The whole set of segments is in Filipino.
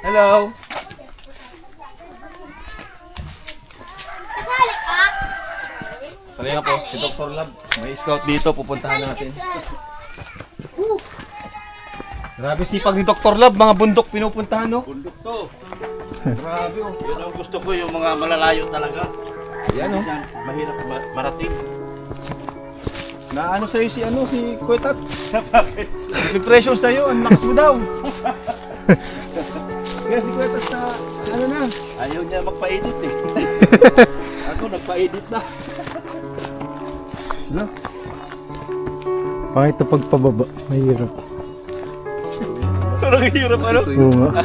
Hello. Kanina po, si Dr. Lab. May scout dito, pupuntahan natin. Grabe sipag ni Dr. Lab, mga bundok pinupuntahan, no? Bundok to. Grabe, oh. Yun ang gusto ko, yung mga malalayo talaga. Yan, oh. Yan, mahirap marating. Naano sa'yo si Kuetat? Nag-pressure sa'yo, ang lakas mo daw. Kaya si Kuetat sa ano na? Ayaw niya magpa-edit eh. Ako nagpa-edit na. No? Bakit ito pagpababa? Mahirap. Parang hirap ano? Oo nga.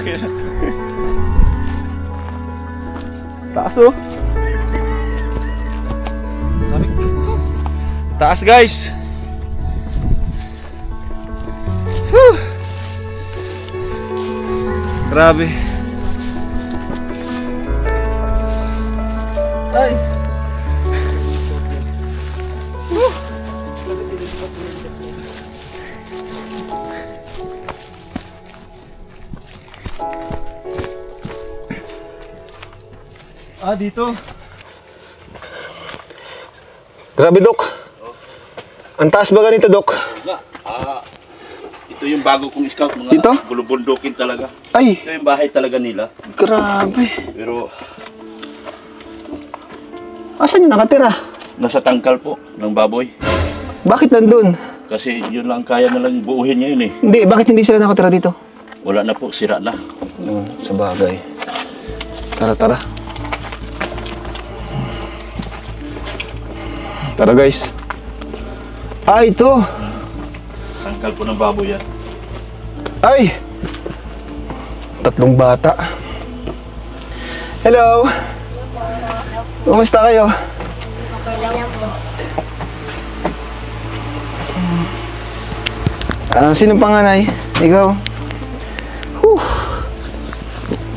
Taas oh. Taas guys. Whew. Grabe. Ay. Dito. Grabe, Dok. Ang taas ba ganito, Dok? Ito yung bago kong scout, mga Dito? bulubundukin talaga. Ay, Ito yung bahay talaga nila. grabe. Pero Asan yung nakatira? nasa tangkal po ng baboy. Bakit nandun? Kasi yun lang kaya nalang buuhin ngayon eh. Hindi, bakit hindi sila nakatira dito? Wala na po, sira na. Sa bagay. Tara, tara. Tara, guys. Ito. Tangkal po ng baboy yan. Ay! 3 bata. Hello! Kumusta kayo? Okay lang po. Sino panganay? Ikaw? Whew.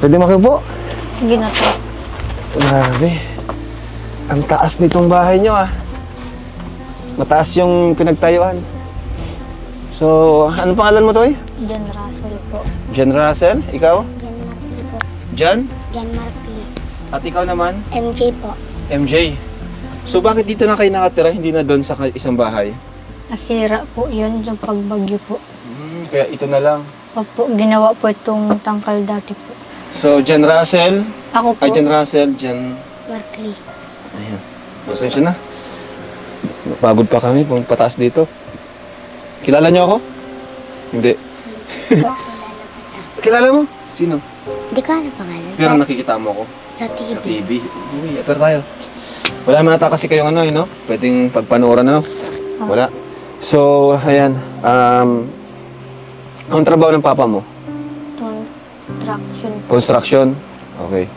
Pwede makiupo? Sige na po. Grabe. Ang taas nitong bahay nyo ah. Mataas yung pinagtayuan. So, ano pangalan mo, Toy? John Russell po. Jan Russell? Ikaw? John Markley po. Jan? John Markley. At ikaw naman? MJ po. MJ. So, bakit dito na kayo nakatira, hindi na doon sa isang bahay? Nasira po yun sa pagbagyo po. Kaya ito na lang. Opo, ginawa po itong tangkal dati po. So, Jan Russell. Ako po. Ay, Jan Russell. Jan... Markley. Ayan. Pasensya na. Napagod pa kami, pataas dito. Kilala niyo ako? Hindi. Kilala mo? Sino? Hindi ko alam pangalan. Pero nakikita mo ako Sa TV. sa TV. Uy, pero tayo. Wala man ata kasi kayong ano, no? Pwedeng pagpanooran, ano? Wala. So, ayan. Anong trabaho ng papa mo? Traction. Construction? Okay.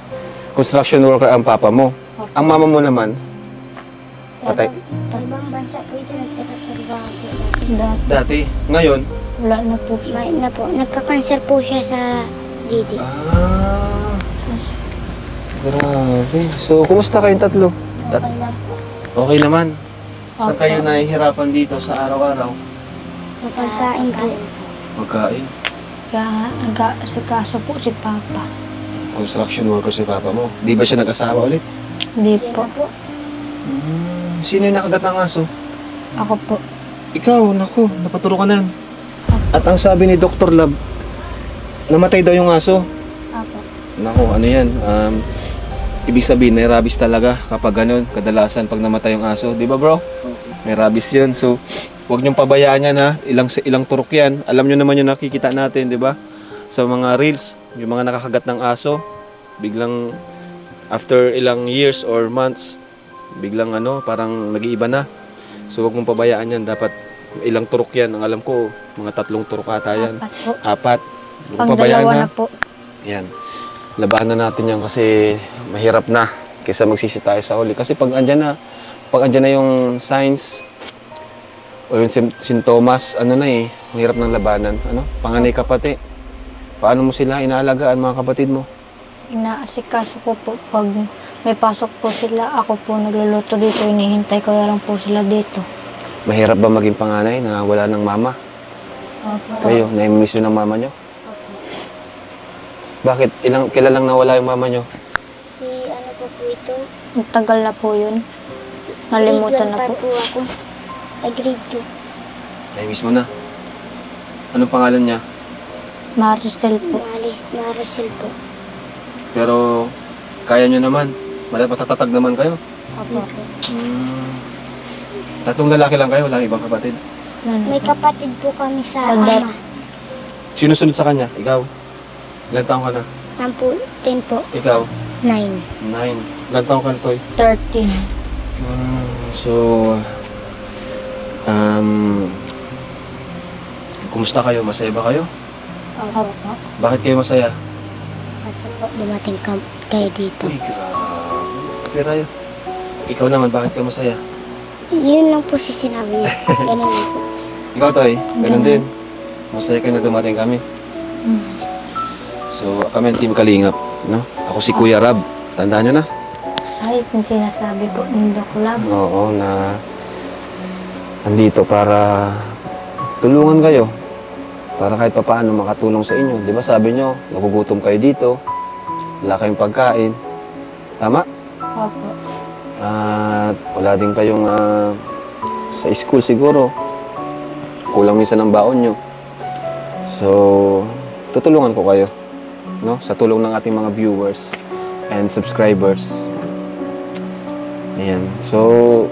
Construction worker ang papa mo. Ang mama mo naman? Patay. Sa ibang bansa po ito nagtatrabaho po. Dati. Ngayon? Wala na po siya. May na po. Nagka-cancer po siya sa didi. Grabe. So, kumusta kayong tatlo? Okay lang po. Okay naman. Saan Okay. kayo nahihirapan dito sa araw-araw? Sa pagkain po. Pagkain. Kaya nag-asikaso po si Papa. Construction worker si papa mo. Di ba siya nag-asawa ulit? Hindi po. Sino yung nakagat ng aso? Ako po. Ikaw, naku, napaturukanan. At ang sabi ni Dr. Lab, namatay daw yung aso. Ako. Naku, ano yan? Ibig sabihin, may rabies talaga kapag ganun. Kadalasan pag namatay yung aso. Di ba, bro? May rabies yun. So, huwag niyong pabayaan yan, ha? Ilang turok yan. Alam niyo naman yung nakikita natin, di ba? Sa mga reels, yung mga nakakagat ng aso, biglang after ilang years or months, biglang parang nag-iiba na. So, huwag mong pabayaan yan. Dapat ilang turok yan. Ang alam ko, mga 3 turok ata yan. 4 po. 4. Huwag mong Pang pabayaan, dalawa ha? na po. Yan. Labanan natin yan kasi mahirap na kaysa magsisi tayo sa huli. Kasi pag andyan na yung signs o yung sintomas, mahirap ng labanan. Panganay ka pati. Paano mo sila inaalagaan, mga kapatid mo? Inaasikaso ko po pag may pasok po sila. Ako po nagluluto dito. Inihintay ko lang po sila dito. Mahirap ba maging panganay na wala ng mama? Opo. Kayo, na-miss yun ng mama nyo? Bakit? Kailan lang nawala yung mama nyo? Si ano po ito? Tagal na po yun. Nalimutan na Grade 1 pa po. po ako. Ay, grade 2. Ay, mismo na. Anong pangalan niya? Maricel po. Maricel po. Pero, kaya nyo naman. Matatag naman kayo. Opo. Tatlong lalaki lang kayo, walang ibang kapatid. May kapatid po kami sa Sandal. ama. Sino sunod sa kanya? Ikaw? Ilan taong ka na? 10 po. Ikaw? 9. 9. Ilan taong ka na, Toy? 13. So, kumusta kayo? Masaya ba kayo? Opo. Bakit kayo masaya? Kasi po dumating kayo dito. Uy, grabe. Pero ikaw naman, bakit ka masaya? Yun lang po si sinabi niya. Ganun lang po. Ikaw, Toy? Ganun din. Masaya kayo na dumating kami. Mm. So, kami ang Team Kalingap, no? Ako si Kuya Rab. Tandaan nyo na? Ay, yung sinasabi po ng Dokulab. Oo, na andito para tulungan kayo. Para kahit papaano makatulong sa inyo. Di ba sabi nyo, nagugutom kayo dito. Wala kayong pagkain. Tama? Opo. At wala din kayong sa school siguro. Kulang minsan ang baon nyo. So, tutulungan ko kayo. No? Sa tulong ng ating mga viewers and subscribers. Ayan. So,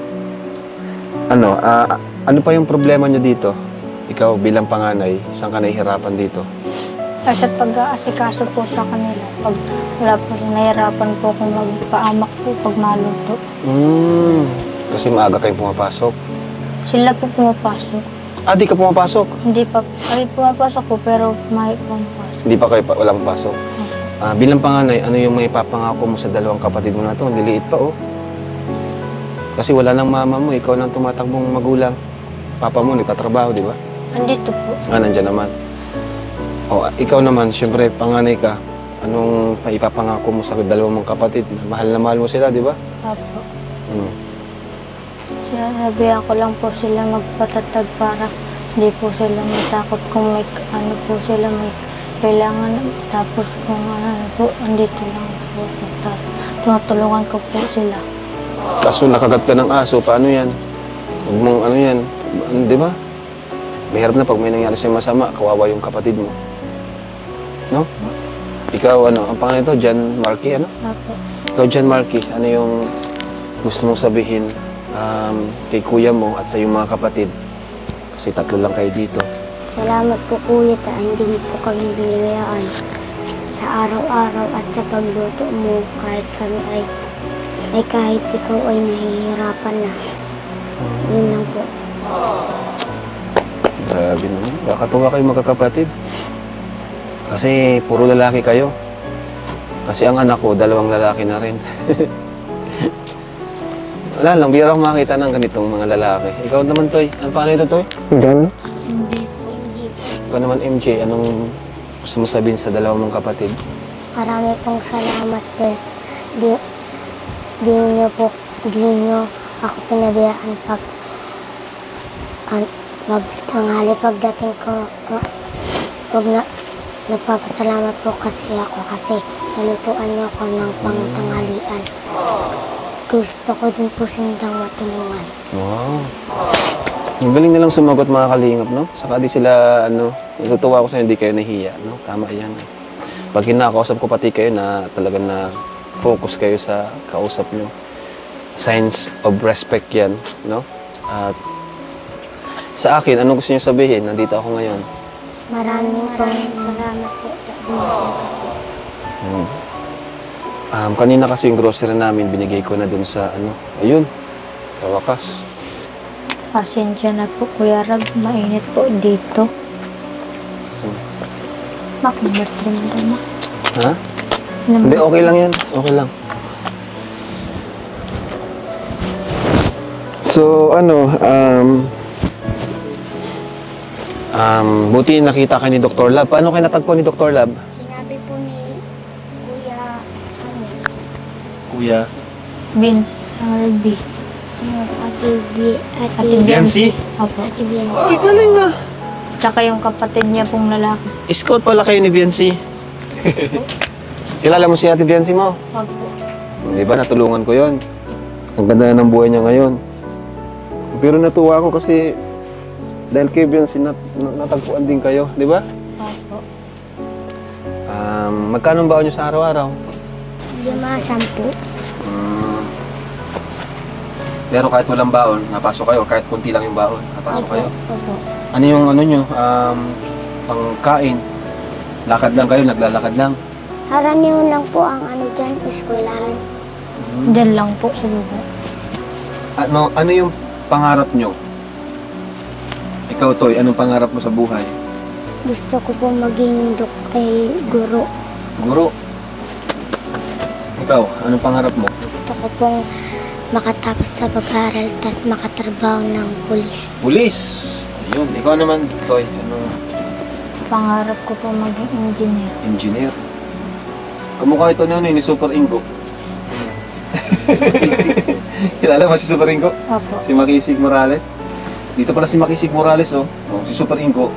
ano pa yung problema nyo dito? Ikaw bilang panganay, saan ka nahihirapan dito? Kasi pag-aasikaso po sa kanila, pag wala po, nahirapan po kung magpaamak po pag maluto. Kasi maaga kayong pumapasok. Sila po pumapasok. Di ka pumapasok? Hindi pa, ay pumapasok po pero may pumapasok. Hindi pa kayo, wala pumapasok? Bilang panganay, ano yung may papangako mo sa dalawang kapatid mo na to? Liliit pa, oh. Kasi wala nang mama mo, ikaw nang tumatakbong magulang. Papa mo, nagtatrabaho, di ba? Andito po. Nandyan naman. Ikaw naman, syempre, panganay ka. Anong maipapangako mo sa dalawang mong kapatid? Mahal na mahal mo sila, di ba? Opo. Sinabihan ko lang po sila magpatatag para hindi po sila matakot kung may ano po sila may kailangan. Tapos kung ano po, andito lang po. Tapos tinutulungan ko po sila. Kaso nakagat ka ng aso, paano yan? Huwag mong ano yan, di ba? Mahirap na pag may nangyari sa'yo masama, kawawa yung kapatid mo. No? Ikaw, ang pangalan ito, John Marky, ano? Opo. Ikaw, John Marky, ano yung gusto mong sabihin kay kuya mo at sa iyong mga kapatid? Kasi 3 lang kayo dito. Salamat po kuya hindi mo po kami binigayaan. Sa araw-araw at sa pagluto mo kahit kami ay kahit ikaw ay nahihirapan na. Yun lang po. Grabe naman. Nakatuwa kayo magkakapatid. Kasi puro lalaki kayo. Kasi ang anak ko, 2 lalaki na rin. Wala lang, bira akong makita ng ganitong mga lalaki. Ikaw naman, Toy. Ano pa ito, Toy? Gano'n? Hindi po. Ikaw naman, MJ. Anong gusto mo sabihin sa 2 mong kapatid? Marami pong salamat din. Di nyo ako pinabayaan magtanghali pagdating ko. Nagpapasalamat po kasi nalutuan niyo ako ng pangtanghalian. Gusto ko din po sindang matulungan. Wow. Ang galing nilang sumagot mga kalingap, no? Saka di sila, natutuwa ko sa hindi kayo nahiya, no? Tama yan. Pag kinakausap ko pati kayo na talagang na focus kayo sa kausap nyo. Signs of respect yan, no? At sa akin, ano gusto niyo sabihin? Nandito ako ngayon. Maraming salamat po. Kanina kasi yung grocery namin, binigay ko na dun sa, ayun, kawakas. Pasensya na po, Kuya Rab. Mainit po dito. Mak, number 3 mo daw, Mak. Ha? Hindi, okay lang yan. Okay lang. So, buti nakita kayo ni Dr. Lab. Paano kayo natagpo ni Dr. Lab? Sinabi po ni Kuya, Kuya. Vince Harvey. Ate Biancy? Opo. Biancy. Ay, galing ah. Tsaka yung kapatid niya pong lalaki. Scout pala kayo ni Biancy. Kilala mo si Ate Biancy mo? Opo. Di ba, natulungan ko yon. Ang ganda na ng buhay niya ngayon. Pero natuwa ako kasi dahil kay Biancy natagpuan din kayo, di ba? Opo. Magkano ang baon niyo sa araw-araw? 5, 10. Pero kahit walang baon, napasok kayo. Kahit kunti lang yung baon, napasok kayo. Opo. Ano yung ano nyo? Pangkain? Lakad lang kayo, naglalakad lang. Haraniwan lang po ang ano dyan, school namin. Diyan lang po sa baba. Ano yung pangarap nyo? Ikaw, Toy, anong pangarap mo sa buhay? Gusto ko po maging guro. Guro. Ikaw, anong pangarap mo? Gusto ko pong makatapos sa pag-aaral, tas makatrabaho ng pulis. Pulis. Ayun. Ikaw naman, Toy, anong Pangarap ko po maging engineer. engineer? Kamukha ito na ni Super Ingo. Kilala mo si Super Ingo? Opo. Si Makisig Morales. Dito pala si Makisig Morales, oh. Si Super Ingo.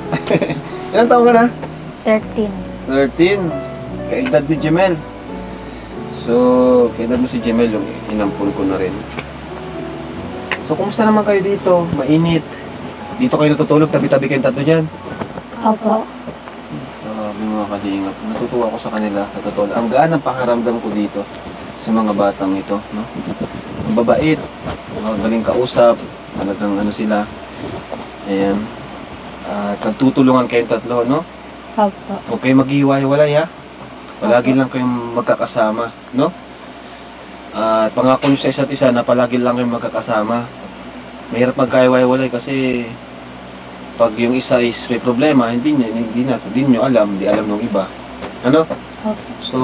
Ilang taon ka na? 13. 13. Kaedad ni Jemel. So, kaedad mo si Jemel, yung inampun ko na rin. So, kumusta naman kayo dito? Mainit. Dito kayo natutulog, tabi-tabi kayong tatlo dyan. Opo. Grabe mga kalingap. Natutuwa ako sa kanila, sa totoo. Ang gaan ang pakaramdam ko dito sa mga batang ito, no? Ang babait, magaling kausap, talagang ano sila. Ayan. At nagtutulungan kayong tatlo, no? Opo. Huwag kayong maghihiwa-hiwalay, ha? Palagi lang kayong magkakasama, no? At pangako nyo sa isa't isa na palagi lang kayong magkakasama. Mahirap magkahiwa-hiwalay kasi pag yung isa is may problema, hindi nyo alam, hindi alam ng iba. Ano? Opo. So,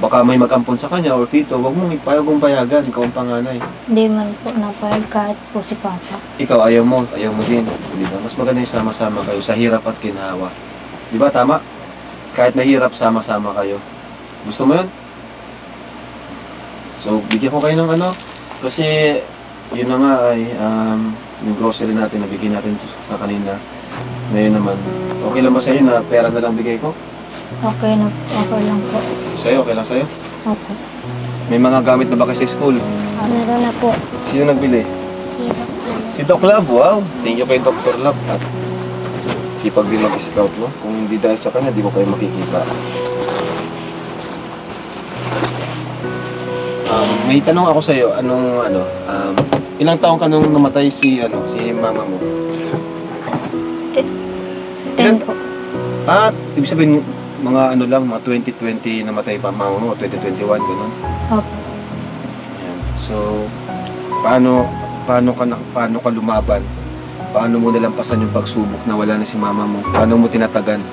baka may mag-ampon sa kanya or tito, huwag mong payagan, ikaw ang panganay. Hindi man po napayag kahit po si Papa. Ikaw, ayaw mo din. Di ba? Mas maganda yung sama-sama kayo sa hirap at ginhawa. Di ba? Tama? Kahit mahirap, sama-sama kayo. Gusto mo yun? So, bigyan ko kayo ng ano. Kasi, yun na nga ay, yung grocery natin, nabigyan natin sa kanina. Ngayon naman, okay lang ba sa'yo na pera na lang bigay ko? Okay na po. Okay lang po. Sa'yo, okay lang sa'yo? Opo. May mga gamit na ba kayo sa school? Meron na po. Sino nagbili? Sira. Si Doc Lab, wow! Thank you kay Dr. Lab. At sipag din mag-scout, no? Kung hindi dahil sa kanya, di ko kayo makikita. May tanong ako sa'yo, ilang taong ka nung namatay si mama mo? 10 po. At, ibig sabihin, mga mga 2020 namatay pa mama mo, 2021, gano'n. Opo. Ayan. So, paano ka lumaban? Paano mo nilampasan yung pagsubok na wala na si mama mo? Paano mo tinatagan?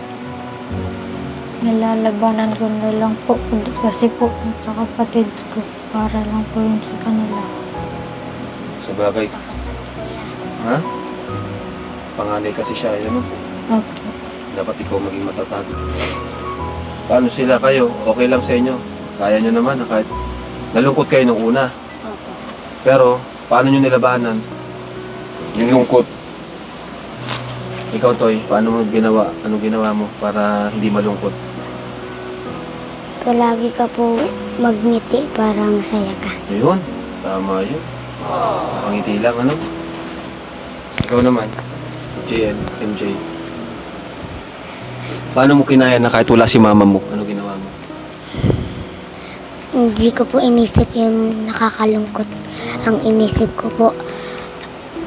Nilalabanan ko na lang po kasi po sa kapatid ko para lang po yun sa kanila. Sa bagay, ha? Panganay kasi siya, ano? Opo. Dapat ikaw maging matatag. Paano sila kayo? Okay lang sa inyo? Kaya nyo naman, kahit nalungkot kayo nung una. Opo. Pero, paano nyo nilabanan? Yung lungkot. Ikaw, Toy, paano mo ginawa? Anong ginawa mo para hindi malungkot? Palagi ka po magngiti para masaya ka. Ayun, tama yun. Pangiti lang, ano? Ikaw naman, JN, MJ. Paano mo kinaya na kahit wala si mama mo? Ano ginawa mo? Hindi ko po inisip yung nakakalungkot. Ang inisip ko po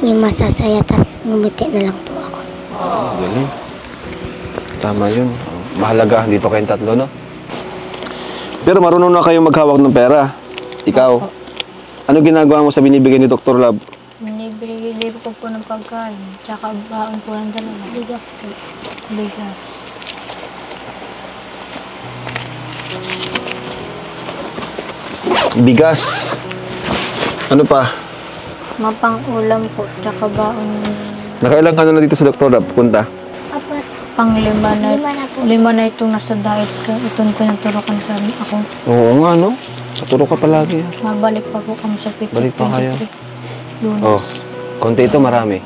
yung masasaya, tas ngumiti na lang po ako. Galing. Tama yun. Mahalaga, dito kayong tatlo, no? Pero marunong na kayo maghawak ng pera. Ikaw, ano ginagawa mo sa binibigay ni Dr. Lab? Binibigay ko po ng pagkain. Tsaka baon po ng dalawa. Bigas po. Bigas. Bigas. Ano pa? Mapang-ulam po. Tsaka baon. Nakailang ka na dito sa Dr. Lab? Punta? Apat. Pang-lima na. Lima na po. 5 na itong nasa diet ko. Itong pinaturokan kami ako. Oo nga, no? Naturo ka palagi. Mabalik pa po kami sa 50. Balik pa kayo. Lunes. Oh, konti ito, marami.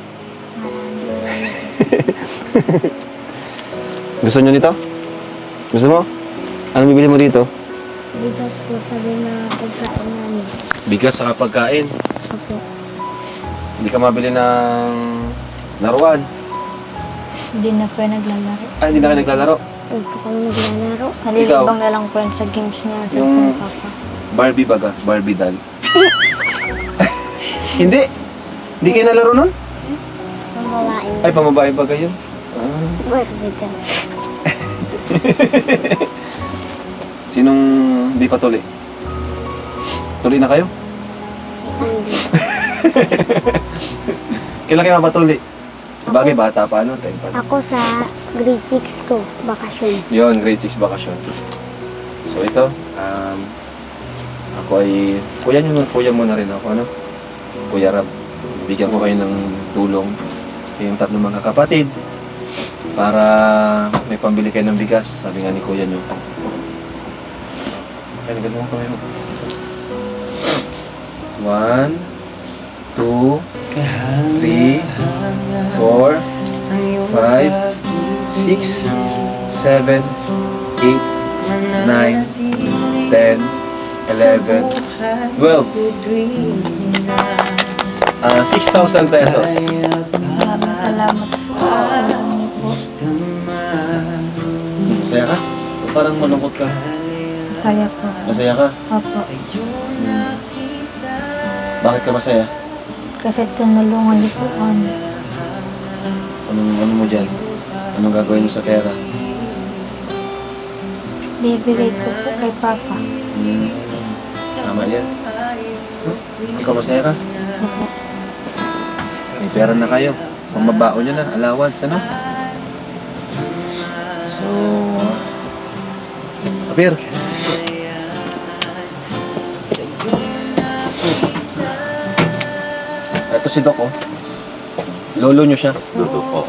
Gusto nyo nito? Gusto mo? Ano bibili mo dito? Bigas po sabi na pagkain namin. Bigas sa pagkain. Opo. Hindi ka mabili ng laruan. Hindi na po yan naglalaro. Ay, hindi na kayo naglalaro. Huwag po kami naglalaro. Nalilibang na lang po yan sa games niya sa Yung- papa. Barbie baga? Barbie doll. Hindi. Hindi kayo nalaro nun? Pambabae. Ay, pamabae baga yun. Ah. Barbie. Sinong hindi pa tuli? Tuli na kayo? Hindi. Kailan kayo mapatuli? Bagay, bata pa, ano? Time pa. Ako sa grade 6 ko, bakasyon. Yun, grade 6 bakasyon. So ito, ako ay, kuya mo na rin ako, ano? Kuya Rab, bigyan ko kayo ng tulong, kayong tatlong mga kapatid, para may pambili kayo ng bigas, sabi nga ni kuya nyo. Kaya naganda mo kami mo. 1, 2, 3, 4, 5, 6, 7, 8, 9, 10, 11, 12. 6,000 pesos. Salamat po. Alam niyo po. Masaya ka? O parang malungkot ka? Kaya po. Masaya ka? Opo. Bakit ka masaya? Kasi tinulungan niyo po kami. Ano mo dyan? Anong gagawin mo sa pera? Bibigay ko po kay papa. Tama yan. Ikaw masaya ka? Opo. May pera na kayo. Pamabao nyo na, allowance, ano? So, Kapir. Ito si Doc, oh. Lolo nyo siya. Luto po.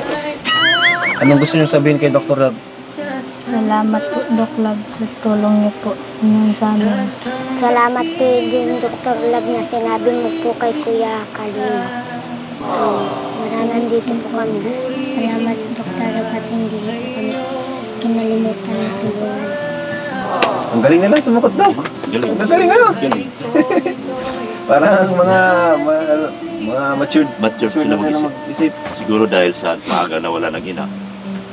Anong gusto nyo sabihin kay Dr. Rab? Salamat po, Doc Love, sa tulong niyo po. Yung sa amin. Salamat din, Dr. Love, na sinabi mo po kay Kuya Kalina. Nandito po kami. Salamat, Dr. Love, kasi hindi po kami kinalimutan ng tulungan. Ang galing nila, sumakot daw. Galing. Ang galing ano? Galing. Parang mga matured. Mature sila na mag-isip. mag-isip. Siguro dahil sa maaga na wala ng ina.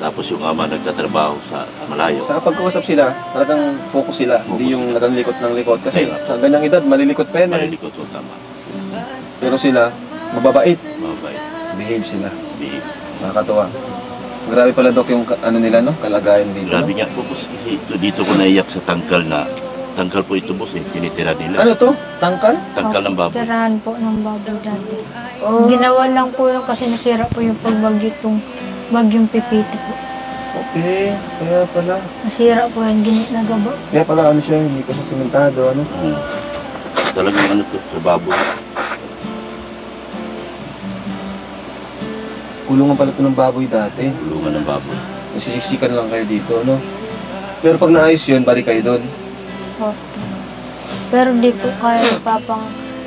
Tapos yung ama nagtatrabaho sa malayo. Sa pagkausap sila, talagang focus sila. Hindi yung naganglikot ng likod. Kasi Kaya nga. sa ganyang edad, malilikot pa yan eh. Malilikot o tama. Pero sila, mababait. Mabait. Behave sila. Di, Nakakatuwa. Grabe pala, Dok, yung ano nila, no? Kalagayan dito. grabe nga po boss. Kasi dito ko naiyak sa tangkal na. Tangkal po ito boss eh. Tinitira nila. Ano to? Tangkal? Tangkal ng baboy. Tirahan po ng baboy dati. Oh. Ginawa lang po yun kasi nasira po yung pagbagyo itong bagyong pipiti po. Okay. Kaya pala. Nasira po yan, ginagaba. Kaya pala ano siya, hindi pa siya sementado, ano? Talagang ano to, sa baboy. Kulungan pala ito ng baboy dati. Tulungan ng baboy. Nasisiksikan lang kayo dito, no? Pero pag naayos yun, balik kayo doon. Opo. Pero di po kaya ni papang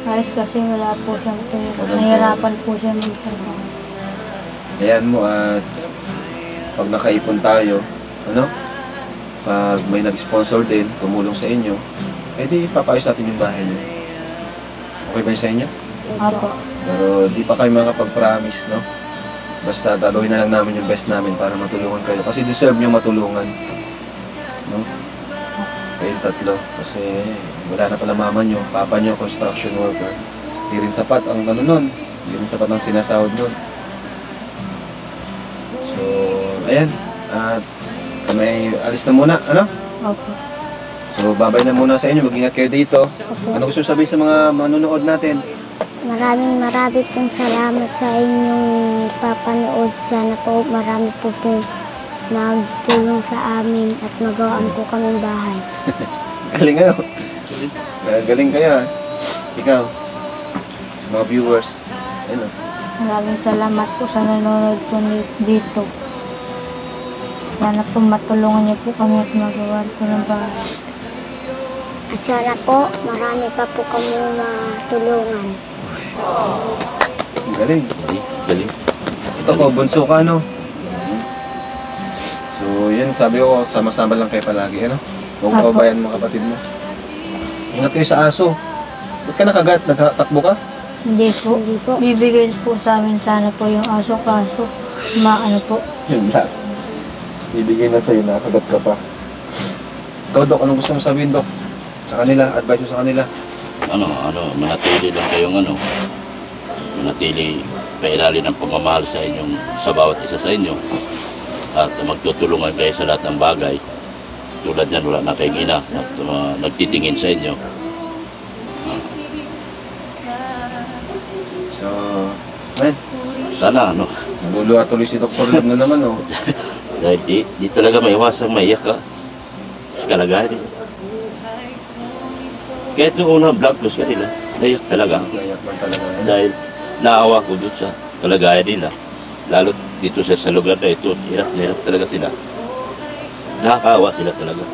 ayos kasi wala po siyang pera. Nahirapan po siya magtrabaho. Ayan mo at pag nakaipon tayo, ano? Pag may nag-sponsor din, tumulong sa inyo, edi papayos natin yung bahay niyo. Okay ba yun sa inyo? Opo. Pero di pa kayo makapag-promise, no? Basta gagawin na lang namin yung best namin para matulungan kayo. Kasi deserve nyo matulungan. No? Kayong tatlo. Kasi wala na pala mama nyo. Papa nyo, construction worker. Di rin sapat ang ano nun. Di rin sapat ang sinasahod nun. So, ayan. At kami alis na muna. Ano? Opo. So, babay na muna sa inyo. Mag-ingat kayo dito. Ano gusto sabihin sa mga manunood natin? Maraming pong salamat sa inyong papanood. Sana po marami po pong magtulong sa amin at magawaan po kaming bahay. Galing ano? Galing kaya. Ikaw, sa mga viewers, ano? Maraming salamat po sa nanonood po dito. Sana po matulungan niyo po kami at magawa po ng bahay. At sana po marami pa po kami matulungan. Galing. Galing. Ito po, bunso ka, no? So, yun, sabi ko, sama-sama lang kayo palagi, ano? Huwag pababayaan mga kapatid mo. Ingat kayo sa aso. Ba't ka nakagat? Nagtakbo ka? Hindi po. Hindi po. Bibigay po sa amin sana po yung aso kaso maano po. Yun lang. Bibigay na sa'yo, nakagat ka pa. Ikaw, Dok, anong gusto mo sabihin, Dok? Sa kanila, advice mo sa kanila. Manatili lang kayong manatili pairali ng pagmamahal sa bawat isa sa inyo. At magtutulungan kayo sa lahat ng bagay. Tulad yan, wala na kayong ina at nagtitingin sa inyo. So, man, Sana, naluluha tuloy si Dr. Lab na naman, oh. dahil di talaga maiwasang maiyak ka sa kalagayan. Kahit nung unang vlog ko sa kanila, naiyak talaga. Kayak man talaga. Dahil naawa ko doon sa kalagayan nila. Lalo dito sa lugar na ito, hirap na hirap talaga sila. Nakakaawa sila talaga.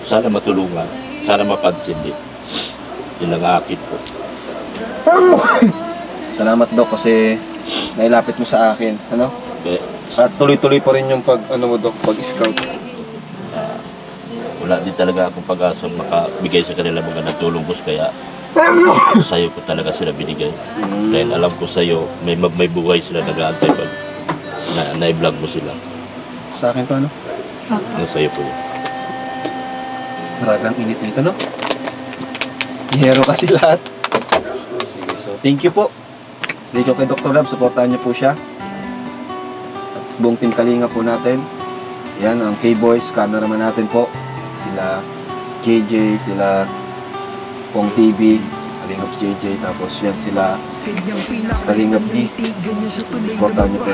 Sana matulungan, sana mapansin din. Yun ang akin po. Salamat, Dok, kasi nailapit mo sa akin, ano? Kaya, At tuloy-tuloy pa rin yung Dok, pag-scout. wala din talaga akong pag-asang makabigay sa kanila magandang tulong, boss. Kaya sa'yo ko talaga sila binigay. Dahil alam ko sa'yo, may buhay sila nag-aantay pag na-vlog mo sila. Sa akin to, ano? Ano sa'yo po yun. Marami ang init nito, no? Hero kasi lahat. Sige, so thank you po. Thank you kay Dr. Lab, supportahan niyo po siya. At buong team Kalinga po natin. Yan, ang K-Boys, cameraman natin po. Sila JJ, sila Pong TV, Kalingap JJ, tapos yan sila Kalingap D. Supportahan niyo po.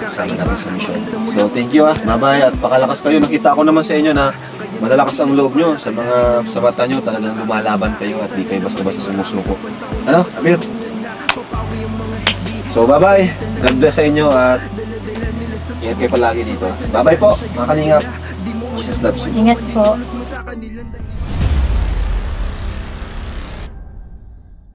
Kasama natin sa mission. So thank you bye-bye at pakalakas kayo. Nakita ko naman sa inyo na malalakas ang loob nyo sa mga sabata nyo. Talagang lumalaban kayo at di kayo basta-basta sumusuko. Ano, Amir? So bye-bye. God bless sa inyo at ingat kayo palagi dito. Bye-bye po, mga Kalingap. Jesus loves you. Ingat po.